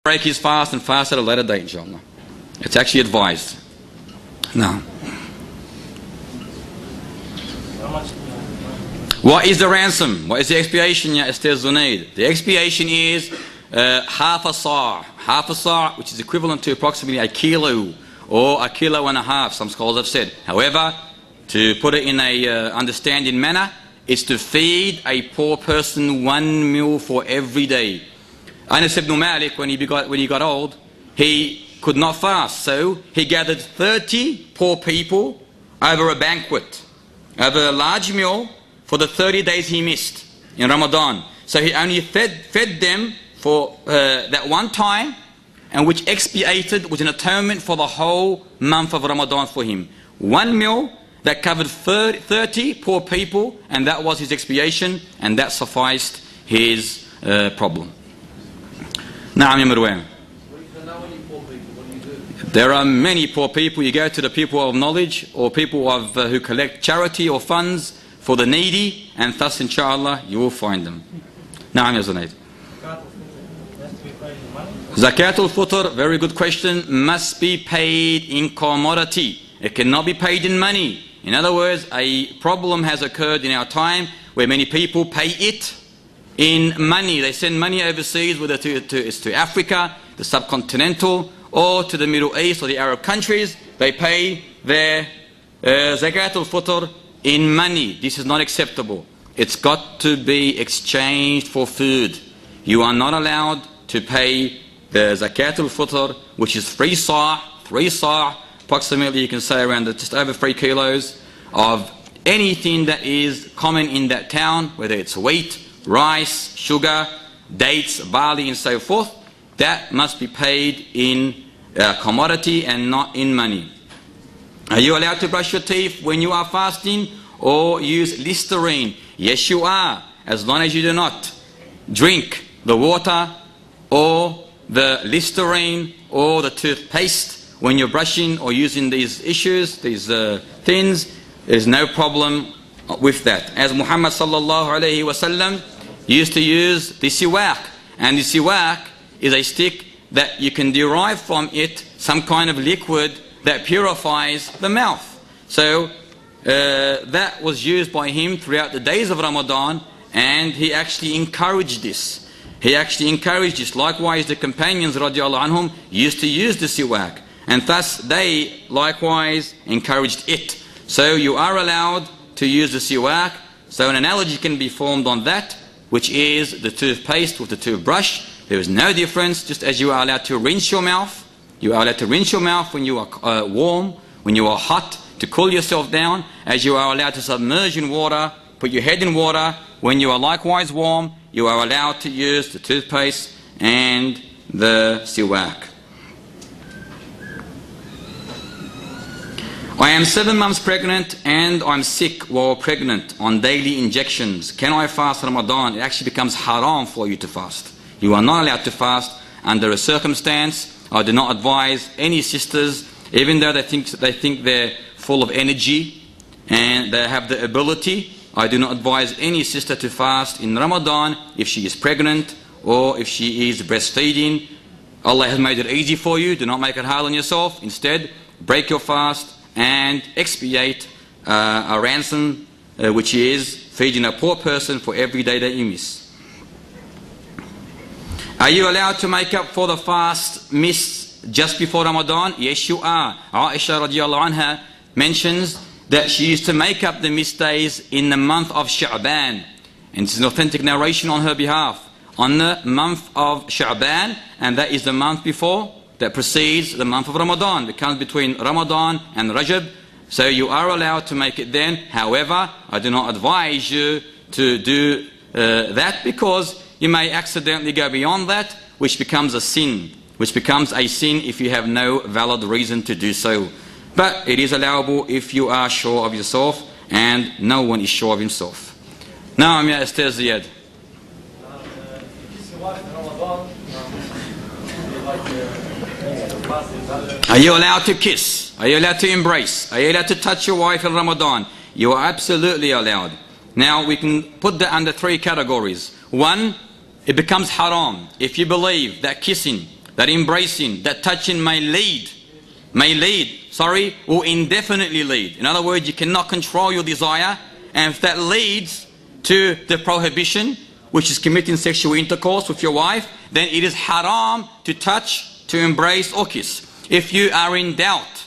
break his fast and fast at a later date, inshallah. It's actually advised. Now, what is the ransom? What is the expiation, Ya Ustadh Zunaid? The expiation is half a sa', which is equivalent to approximately a kilo or a kilo and a half, some scholars have said. However, to put it in a understanding manner, it's to feed a poor person 1 meal for every day. Anas ibn Malik, when he got old, he could not fast, so he gathered 30 poor people over a banquet, over a large meal for the 30 days he missed in Ramadan. So he only fed them for that one time, and which expiated, was an atonement for the whole month of Ramadan for him. 1 meal that covered 30 poor people, and that was his expiation, and that sufficed his problem. Na'am ya Marwan. There are many poor people. You go to the people of knowledge, or people of who collect charity or funds for the needy, and thus inshallah you will find them. Na'am ya Zunaid. Zakatul Fitr, very good question, must be paid in commodity. It cannot be paid in money. In other words, a problem has occurred in our time where many people pay it in money. They send money overseas, whether it's to Africa, the subcontinental, or to the Middle East or the Arab countries. They pay their Zakatul Fitr in money. This is not acceptable. It's got to be exchanged for food. You are not allowed to pay the Zakatul Fitr, which is 3 sa', approximately you can say around just over 3 kilos of anything that is common in that town, whether it's wheat, rice, sugar, dates, barley and so forth. That must be paid in commodity and not in money. Are you allowed to brush your teeth when you are fasting or use Listerine? Yes, you are, as long as you do not drink the water or the Listerine or the toothpaste when you're brushing or using these things. There's no problem with that. As Muhammad sallallahu alayhi wasallam used to use the siwak, and the siwak is a stick that you can derive from it some kind of liquid that purifies the mouth. So that was used by him throughout the days of Ramadan, and he actually encouraged this. Likewise, the companions radiallahu anhum used to use the siwak, and thus they likewise encouraged it. So you are allowed to use the siwak. So an analogy can be formed on that, which is the toothpaste with the toothbrush. There is no difference. Just as you are allowed to rinse your mouth, you are allowed to rinse your mouth when you are warm, when you are hot, to cool yourself down, as you are allowed to submerge in water, put your head in water when you are likewise warm. You are allowed to use the toothpaste and the siwak. I am 7 months pregnant and I'm sick while pregnant on daily injections. Can I fast Ramadan? It actually becomes haram for you to fast. You are not allowed to fast under a circumstance. I do not advise any sisters, even though they think they're full of energy and they have the ability. I do not advise any sister to fast in Ramadan if she is pregnant or if she is breastfeeding. Allah has made it easy for you. Do not make it hard on yourself. Instead, break your fast and expiate a ransom, which is feeding a poor person for every day that you miss. Are you allowed to make up for the fast missed just before Ramadan? Yes, you are. Aisha radiallahu anha mentions that she used to make up the missed days in the month of Sha'ban. And it's an authentic narration on her behalf. On the month of Sha'ban, and that is the month before, that precedes the month of Ramadan. It comes between Ramadan and Rajab. So you are allowed to make it then. However, I do not advise you to do that, because you may accidentally go beyond that, which becomes a sin. If you have no valid reason to do so. But it is allowable if you are sure of yourself, and no one is sure of himself. Now, Ya Ustadh Ziyad. Are you allowed to kiss? Are you allowed to embrace? Are you allowed to touch your wife in Ramadan? You are absolutely allowed. Now, we can put that under 3 categories. 1, it becomes haram if you believe that kissing, that embracing, that touching may lead, or indefinitely lead. In other words, you cannot control your desire, and if that leads to the prohibition, which is committing sexual intercourse with your wife, then it is haram to touch, to embrace or kiss. If you are in doubt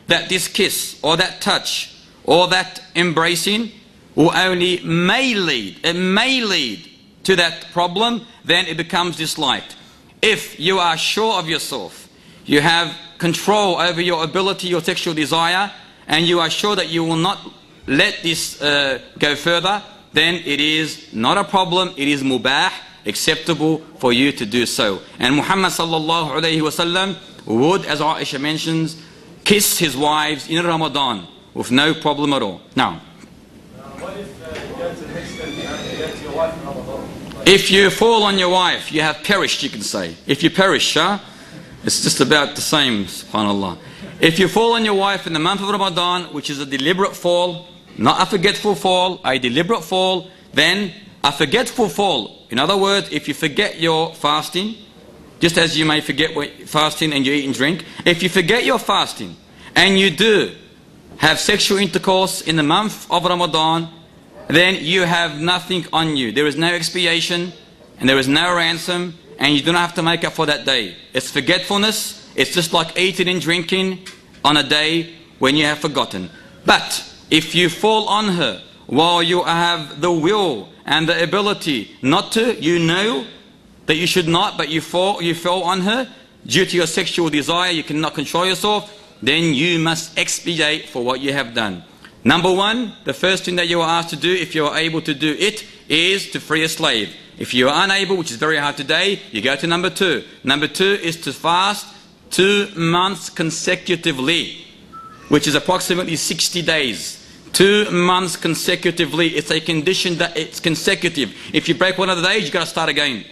that this kiss or that touch or that embracing will only may lead to that problem, then it becomes disliked. If you are sure of yourself, you have control over your ability, your sexual desire, and you are sure that you will not let this go further, then it is not a problem, it is mubah, acceptable for you to do so. And Muhammad sallallahu alayhi wasallam would, as Aisha mentions, kiss his wives in Ramadan with no problem at all. Now, what if you go to the next step, you go to your wife in Ramadan? If you fall on your wife, you have perished, you can say. If you perish, it's just about the same, subhanAllah. If you fall on your wife in the month of Ramadan, which is a deliberate fall, not a forgetful fall, a deliberate fall, then a forgetful fall. In other words, if you forget your fasting, just as you may forget fasting and you eat and drink, if you forget your fasting and you do have sexual intercourse in the month of Ramadan, then you have nothing on you. There is no expiation and there is no ransom, and you do not have to make up for that day. It's forgetfulness. It's just like eating and drinking on a day when you have forgotten. But if you fall on her while you have the will and the ability not to, you know that you should not, but you fall on her due to your sexual desire, you cannot control yourself, then you must expiate for what you have done. Number one, the first thing that you are asked to do, if you are able to do it, is to free a slave. If you are unable, which is very hard today, you go to number two. Number two is to fast 2 months consecutively, which is approximately 60 days. 2 months consecutively. It's a condition that it's consecutive. If you break one of the days, you've got to start again.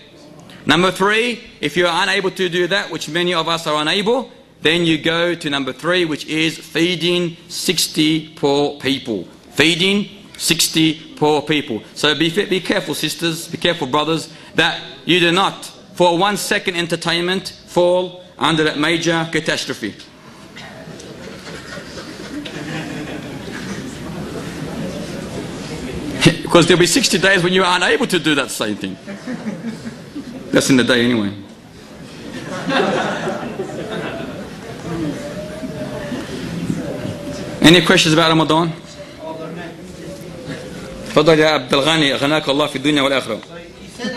Number three, if you are unable to do that, which many of us are unable, then you go to number three, which is feeding 60 poor people. Feeding 60 poor people. So be careful, sisters, be careful, brothers, that you do not, for 1 second entertainment, fall under that major catastrophe. Because there'll be 60 days when you are unable to do that same thing. That's in the day anyway. Any questions about Ramadan? تفضل يا عبد الغني أغناك الله في الدنيا والآخرة. So you said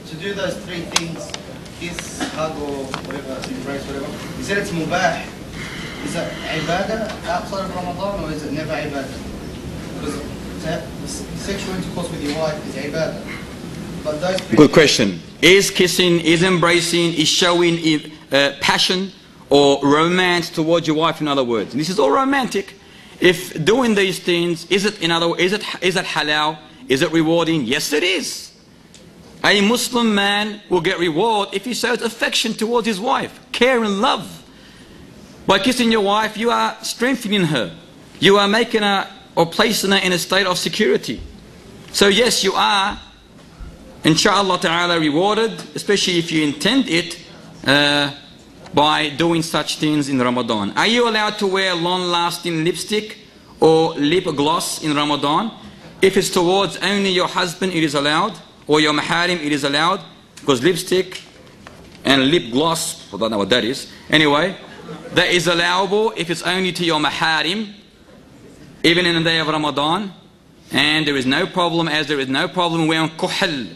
to do those three things, kiss, hug or whatever, embrace, whatever. You said it's mubah. Is it ibadah outside of Ramadan, or is it never ibadah? Because to have sexual intercourse with your wife is ibadah. But those three Good question. Is kissing, is embracing, is showing passion or romance towards your wife, in other words? And this is all romantic. If doing these things, is it halal? Is it rewarding? Yes, it is. A Muslim man will get reward if he shows affection towards his wife, care and love. By kissing your wife, you are strengthening her. You are making her or placing her in a state of security. So yes, you are, inshallah ta'ala, rewarded, especially if you intend it by doing such things in Ramadan. Are you allowed to wear long-lasting lipstick or lip gloss in Ramadan? If it's towards only your husband, it is allowed, or your maharim, it is allowed, because lipstick and lip gloss, I don't know what that is. Anyway, that is allowable if it's only to your maharim, even in the day of Ramadan, and there is no problem, as there is no problem wearing kuhl.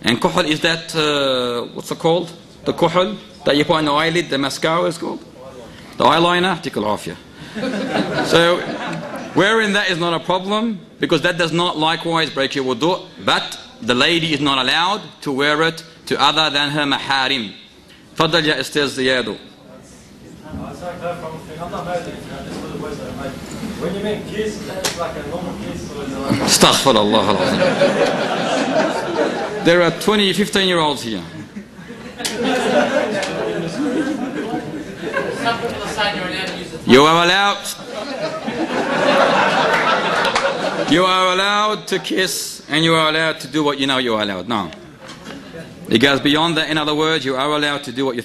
And kuhl is that, what's it called? The kuhl that you put on the eyelid, the mascara is called? The eyeliner? Tickle off you. So, wearing that is not a problem, because that does not likewise break your wudu, but the lady is not allowed to wear it to other than her maharim. Fadal ya Ustadh Ziyadu. When you make kiss, that's like a normal kiss, or is it like... Astaghfirullah al-Azim. There are 15-year-olds here. You are allowed. You are allowed to kiss, and you are allowed to do what you know you are allowed. Now, It goes beyond that. In other words, you are allowed to do what you